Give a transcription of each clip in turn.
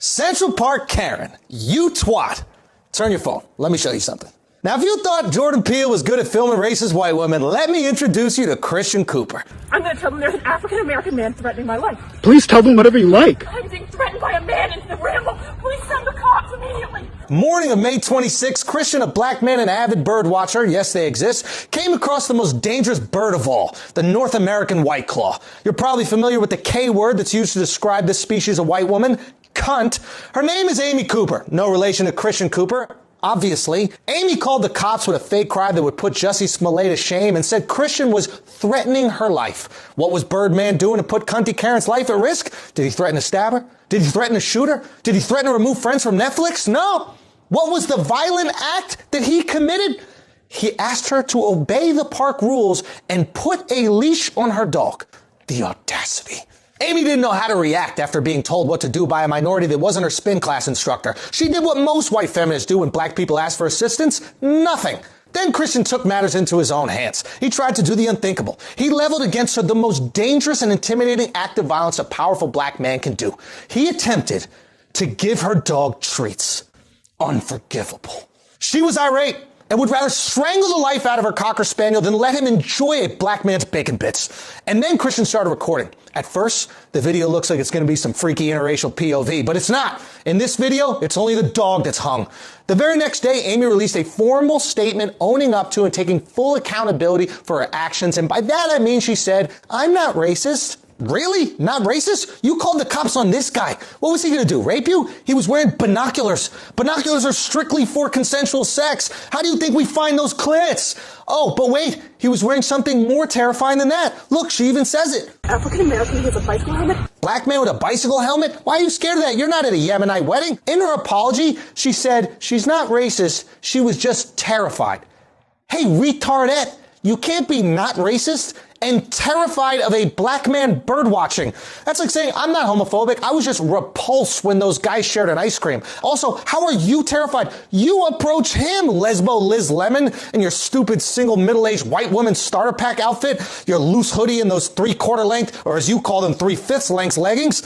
Central Park Karen, you twat. Turn your phone. Let me show you something. Now, if you thought Jordan Peele was good at filming racist white women, let me introduce you to Christian Cooper. I'm going to tell them there's an African-American man threatening my life. Please tell them whatever you like. I'm being threatened by a man in the ramble. Please send the cops immediately. Morning of May 26, Christian, a black man and avid bird watcher, yes, they exist, came across the most dangerous bird of all, the North American white claw. You're probably familiar with the K word that's used to describe this species of white woman, cunt. Her name is Amy Cooper, no relation to Christian Cooper. Obviously, Amy called the cops with a fake cry that would put Jussie Smollett to shame and said Christian was threatening her life. What was Birdman doing to put cunty Karen's life at risk? Did he threaten to stab her? Did he threaten to shoot her? Did he threaten to remove Friends from Netflix? No. What was the violent act that he committed? He asked her to obey the park rules and put a leash on her dog. The audacity. Amy didn't know how to react after being told what to do by a minority that wasn't her spin class instructor. She did what most white feminists do when black people ask for assistance. Nothing. Then Christian took matters into his own hands. He tried to do the unthinkable. He leveled against her the most dangerous and intimidating act of violence a powerful black man can do. He attempted to give her dog treats. Unforgivable. She was irate and would rather strangle the life out of her Cocker Spaniel than let him enjoy a black man's bacon bits. And then Christian started recording. At first, the video looks like it's going to be some freaky interracial POV, but it's not. In this video, it's only the dog that's hung. The very next day, Amy released a formal statement owning up to and taking full accountability for her actions. And by that, I mean she said, "I'm not racist." Really? Not racist? You called the cops on this guy. What was he going to do? Rape you? He was wearing binoculars. Binoculars are strictly for consensual sex. How do you think we find those clits? Oh, but wait, he was wearing something more terrifying than that. Look, she even says it. African-American with a bicycle helmet? Black man with a bicycle helmet? Why are you scared of that? You're not at a Yemenite wedding. In her apology, she said she's not racist. She was just terrified. Hey, retardette, you can't be not racist and terrified of a black man bird watching. That's like saying, I'm not homophobic. I was just repulsed when those guys shared an ice cream. Also, how are you terrified? You approach him, Lesbo Liz Lemon, in your stupid single middle-aged white woman starter pack outfit, your loose hoodie and those 3/4 length, or as you call them, 3/5 length leggings.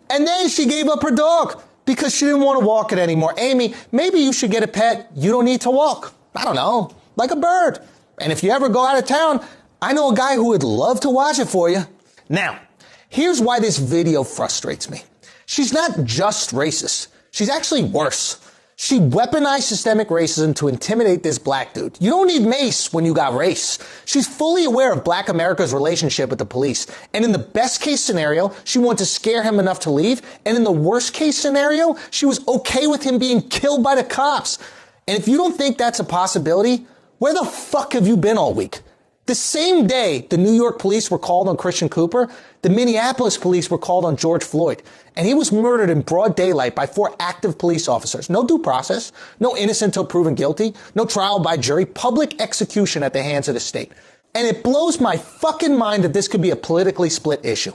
And then she gave up her dog because she didn't want to walk it anymore. Amy, maybe you should get a pet you don't need to walk. I don't know, like a bird. And if you ever go out of town, I know a guy who would love to watch it for you. Now, here's why this video frustrates me. She's not just racist. She's actually worse. She weaponized systemic racism to intimidate this black dude. You don't need mace when you got race. She's fully aware of black America's relationship with the police. And in the best case scenario, she wanted to scare him enough to leave. And in the worst case scenario, she was okay with him being killed by the cops. And if you don't think that's a possibility, where the fuck have you been all week? The same day the New York police were called on Christian Cooper, the Minneapolis police were called on George Floyd. And he was murdered in broad daylight by 4 active police officers. No due process, no innocent until proven guilty, no trial by jury, public execution at the hands of the state. And it blows my fucking mind that this could be a politically split issue.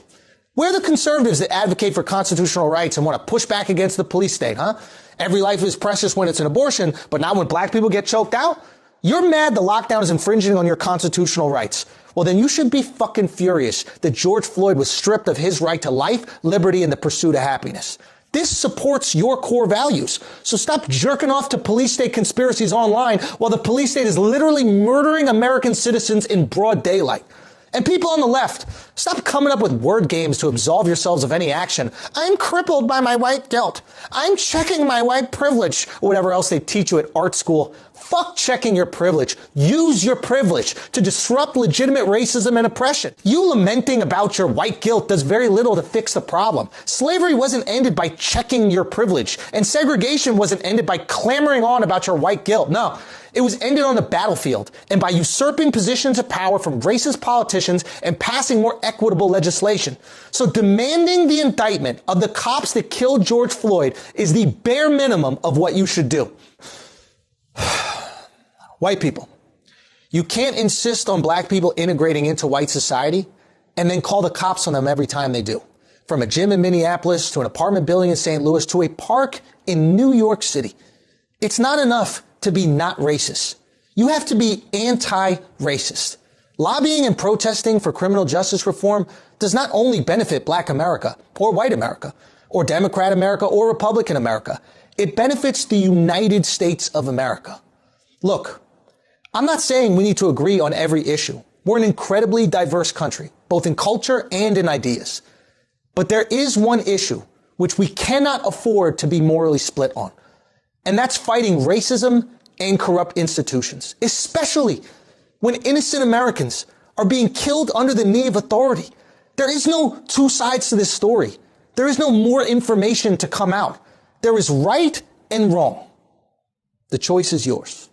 Where are the conservatives that advocate for constitutional rights and want to push back against the police state, huh? Every life is precious when it's an abortion, but not when black people get choked out? You're mad the lockdown is infringing on your constitutional rights. Well, then you should be fucking furious that George Floyd was stripped of his right to life, liberty, and the pursuit of happiness. This supports your core values. So stop jerking off to police state conspiracies online while the police state is literally murdering American citizens in broad daylight. And people on the left, stop coming up with word games to absolve yourselves of any action. I'm crippled by my white guilt. I'm checking my white privilege, or whatever else they teach you at art school. Fuck checking your privilege. Use your privilege to disrupt legitimate racism and oppression. You lamenting about your white guilt does very little to fix the problem. Slavery wasn't ended by checking your privilege, and segregation wasn't ended by clamoring on about your white guilt. No. It was ended on the battlefield and by usurping positions of power from racist politicians and passing more equitable legislation. So demanding the indictment of the cops that killed George Floyd is the bare minimum of what you should do. White people, you can't insist on black people integrating into white society and then call the cops on them every time they do. From a gym in Minneapolis to an apartment building in St. Louis to a park in New York City. It's not enough to be not racist. You have to be anti-racist. Lobbying and protesting for criminal justice reform does not only benefit black America or white America, or Democrat America or Republican America. It benefits the United States of America. Look, I'm not saying we need to agree on every issue. We're an incredibly diverse country, both in culture and in ideas. But there is one issue which we cannot afford to be morally split on. And that's fighting racism and corrupt institutions, especially when innocent Americans are being killed under the knee of authority. There is no two sides to this story. There is no more information to come out. There is right and wrong. The choice is yours.